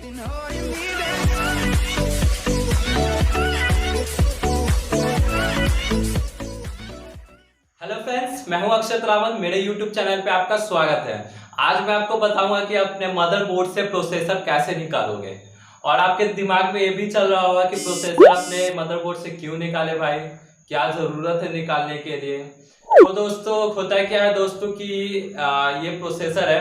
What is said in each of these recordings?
Hello friends, मैं हूं अक्षत रावल। मेरे YouTube चैनल पे आपका स्वागत है। आज मैं आपको बताऊंगा कि अपने मदरबोर्ड से प्रोसेसर कैसे निकालोगे। और आपके दिमाग में ये भी चल रहा होगा कि प्रोसेसर अपने मदरबोर्ड से क्यों निकाले भाई, क्या जरूरत है निकालने के लिए। तो दोस्तों होता क्या है दोस्तों कि ये प्रोसेसर है,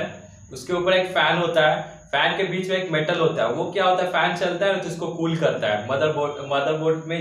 उसके ऊपर एक फैन होता है, फैन के बीच में एक मेटल होता है। वो क्या होता है, फैन चलता है तो इसको कूल करता है। मदरबोर्ड में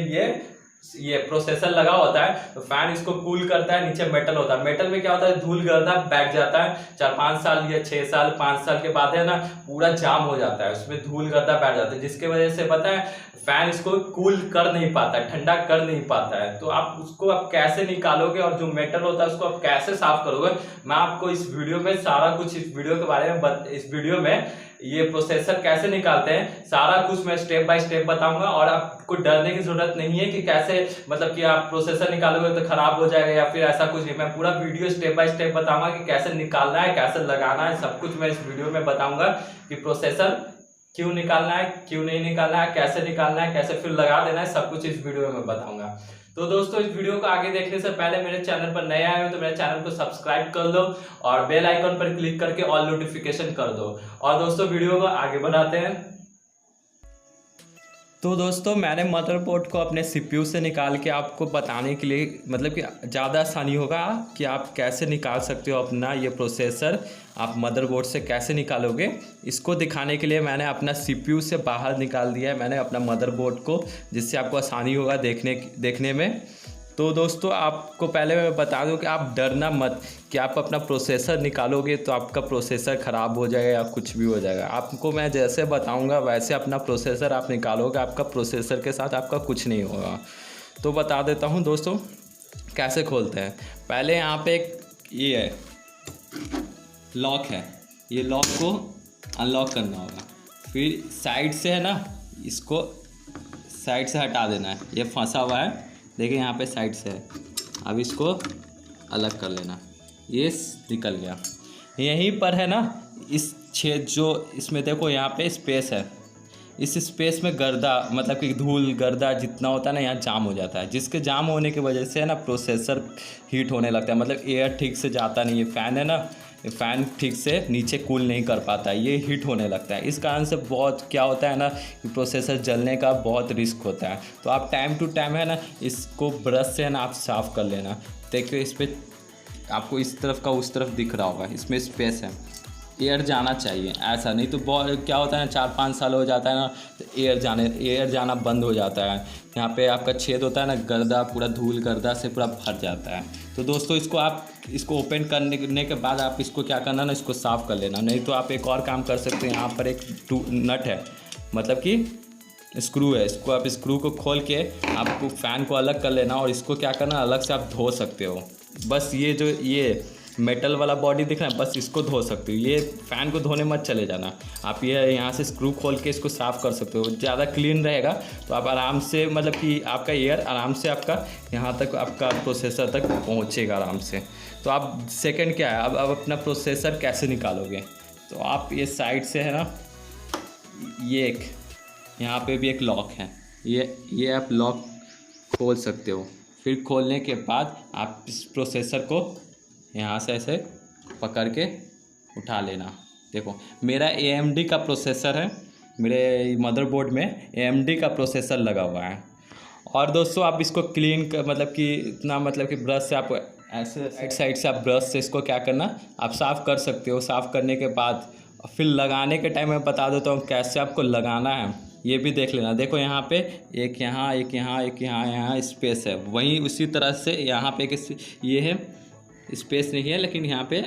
ये प्रोसेसर लगा होता है तो फैन इसको कूल करता है। नीचे मेटल होता है, मेटल में क्या होता है, धूल गर्दा बैठ जाता है। 4-5 साल या 6 साल 5 साल के बाद है ना, पूरा जाम हो जाता है, उसमें धूल गर्दा बैठ जाता है, जिसके वजह से पता है फैन इसको कूल कर नहीं पाता है, ठंडा कर नहीं पाता है। तो आप उसको आप कैसे निकालोगे और जो मेटल होता है उसको आप कैसे साफ करोगे, मैं आपको इस वीडियो में सारा कुछ, इस वीडियो के बारे में इस वीडियो में ये प्रोसेसर कैसे निकालते हैं सारा कुछ मैं स्टेप बाय स्टेप बताऊंगा। और आपको डरने की जरूरत नहीं है कि कैसे, मतलब कि आप प्रोसेसर निकालोगे तो खराब हो जाएगा या फिर ऐसा कुछ नहीं। मैं पूरा वीडियो स्टेप बाय स्टेप बताऊंगा कि कैसे निकालना है, कैसे लगाना है, सब कुछ मैं इस वीडियो में बताऊंगा कि प्रोसेसर क्यों निकालना है, क्यों नहीं निकालना है, कैसे निकालना है, कैसे फिर लगा देना है, सब कुछ इस वीडियो में बताऊंगा। तो दोस्तों इस वीडियो को आगे देखने से पहले मेरे चैनल पर नए आए हो तो मेरे चैनल को सब्सक्राइब कर लो और बेल आइकन पर क्लिक करके ऑल नोटिफिकेशन कर दो। और दोस्तों वीडियो को आगे बढ़ाते हैं। तो दोस्तों मैंने मदरबोर्ड को अपने सीपीयू से निकाल के आपको बताने के लिए, मतलब कि ज़्यादा आसानी होगा कि आप कैसे निकाल सकते हो अपना ये प्रोसेसर, आप मदरबोर्ड से कैसे निकालोगे, इसको दिखाने के लिए मैंने अपना सीपीयू से बाहर निकाल दिया है मैंने अपना मदरबोर्ड को, जिससे आपको आसानी होगा देखने में। तो दोस्तों आपको पहले मैं बता दूं कि आप डरना मत कि आप अपना प्रोसेसर निकालोगे तो आपका प्रोसेसर ख़राब हो जाएगा या कुछ भी हो जाएगा। आपको मैं जैसे बताऊंगा वैसे अपना प्रोसेसर आप निकालोगे, आपका प्रोसेसर के साथ आपका कुछ नहीं होगा। तो बता देता हूं दोस्तों कैसे खोलते हैं। पहले यहाँ पे एक ये है लॉक है, ये लॉक को अनलॉक करना होगा। फिर साइड से है ना, इसको साइड से हटा देना है, ये फंसा हुआ है देखिए यहाँ पे साइड से है। अब इसको अलग कर लेना, ये निकल गया। यहीं पर है ना इस छेद जो इसमें देखो यहाँ पे स्पेस है, इस स्पेस में गर्दा, मतलब कि धूल गर्दा जितना होता है ना यहाँ जाम हो जाता है, जिसके जाम होने की वजह से है ना प्रोसेसर हीट होने लगता है, मतलब एयर ठीक से जाता नहीं है। फ़ैन है ना, फ़ैन ठीक से नीचे कूल नहीं कर पाता है, ये हीट होने लगता है। इस कारण से बहुत क्या होता है ना कि प्रोसेसर जलने का बहुत रिस्क होता है। तो आप टाइम टू टाइम है ना इसको ब्रश से है ना आप साफ़ कर लेना। देखिए इस पर आपको इस तरफ का उस तरफ दिख रहा होगा, इसमें स्पेस है, एयर जाना चाहिए, ऐसा नहीं तो बहुत क्या होता है ना 4-5 साल हो जाता है ना तो एयर जाना बंद हो जाता है। यहाँ पे आपका छेद होता है ना, गर्दा पूरा धूल गर्दा से पूरा भर जाता है। तो दोस्तों इसको ओपन करने के बाद आप इसको क्या करना ना, इसको साफ़ कर लेना। नहीं तो आप एक और काम कर सकते हैं, यहाँ पर एक नट है, मतलब कि स्क्रू है, इसको आप स्क्रू को खोल के आपको फ़ैन को अलग कर लेना और इसको क्या करना अलग से आप धो सकते हो। बस ये जो ये मेटल वाला बॉडी दिख रहा है, बस इसको धो सकते हो, ये फ़ैन को धोने मत चले जाना। आप ये यहाँ से स्क्रू खोल के इसको साफ़ कर सकते हो, ज़्यादा क्लीन रहेगा। तो आप आराम से, मतलब कि आपका एयर आराम से आपका यहाँ तक आपका प्रोसेसर तक पहुँचेगा आराम से। तो आप सेकंड क्या है, अब अपना प्रोसेसर कैसे निकालोगे। तो आप ये साइड से है ना, ये एक यहाँ पे भी एक लॉक है, ये आप लॉक खोल सकते हो। फिर खोलने के बाद आप इस प्रोसेसर को यहाँ से ऐसे पकड़ के उठा लेना। देखो मेरा AMD का प्रोसेसर है, मेरे मदरबोर्ड में AMD का प्रोसेसर लगा हुआ है। और दोस्तों आप इसको क्लीन कर, मतलब कि इतना, मतलब कि ब्रश से आप ऐसे साइड से आप ब्रश से इसको क्या करना आप साफ़ कर सकते हो। साफ़ करने के बाद फिर लगाने के टाइम मैं बता देता हूँ कैसे आपको लगाना है, ये भी देख लेना। देखो यहाँ पे एक यहाँ एक यहाँ एक यहाँ स्पेस है, वहीं उसी तरह से यहाँ पे एक ये है, स्पेस नहीं है लेकिन यहाँ पे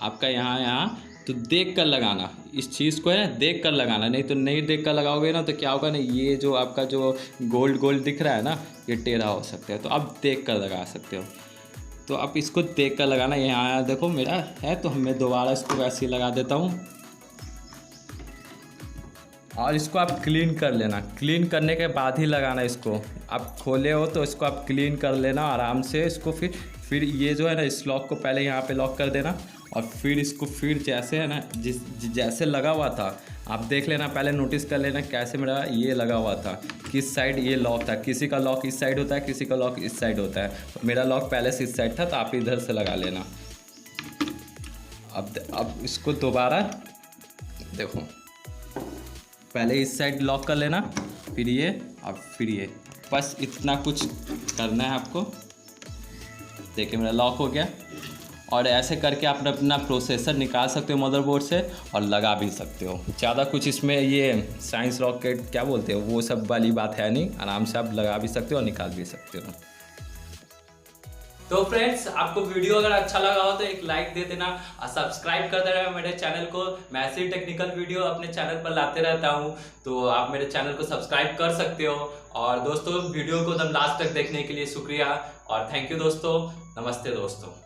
आपका यहाँ तो देख कर लगाना, इस चीज़ को है ना देख कर लगाना। नहीं तो नहीं देख कर लगाओगे ना तो क्या होगा ना, ये जो आपका जो गोल्ड दिख रहा है ना ये टेढ़ा हो सकता है। तो आप देख कर लगा सकते हो। तो आप इसको देख कर लगाना। यहाँ देखो मेरा है तो मैं दोबारा इसको वैसे ही लगा देता हूँ और इसको आप क्लीन कर लेना। क्लीन करने के बाद ही लगाना इसको। आप खोले हो तो इसको आप क्लीन कर लेना आराम से। इसको फिर ये जो है ना इस लॉक को पहले यहाँ पे लॉक कर देना और फिर इसको फिर जैसे है ना जैसे लगा हुआ था आप देख लेना, पहले नोटिस कर लेना कैसे मेरा ये लगा हुआ था, किस साइड ये लॉक था। किसी का लॉक इस साइड होता है, किसी का लॉक इस साइड होता है। मेरा लॉक पहले से इस साइड था तो आप इधर से लगा लेना। अब इसको दोबारा देखो, पहले इस साइड लॉक कर लेना, फिर ये और फिर ये, बस इतना कुछ करना है आपको। देखिए मेरा लॉक हो गया। और ऐसे करके आप अपना प्रोसेसर निकाल सकते हो मदरबोर्ड से और लगा भी सकते हो। ज़्यादा कुछ इसमें ये साइंस रॉकेट क्या बोलते हो वो सब वाली बात है नहीं, आराम से आप लगा भी सकते हो और निकाल भी सकते हो। तो फ्रेंड्स, आपको वीडियो अगर अच्छा लगा हो तो एक लाइक दे देना और सब्सक्राइब कर देना मेरे चैनल को। मैं ऐसी टेक्निकल वीडियो अपने चैनल पर लाते रहता हूं, तो आप मेरे चैनल को सब्सक्राइब कर सकते हो। और दोस्तों, वीडियो को एकदम लास्ट तक देखने के लिए शुक्रिया और थैंक यू दोस्तों। नमस्ते दोस्तों।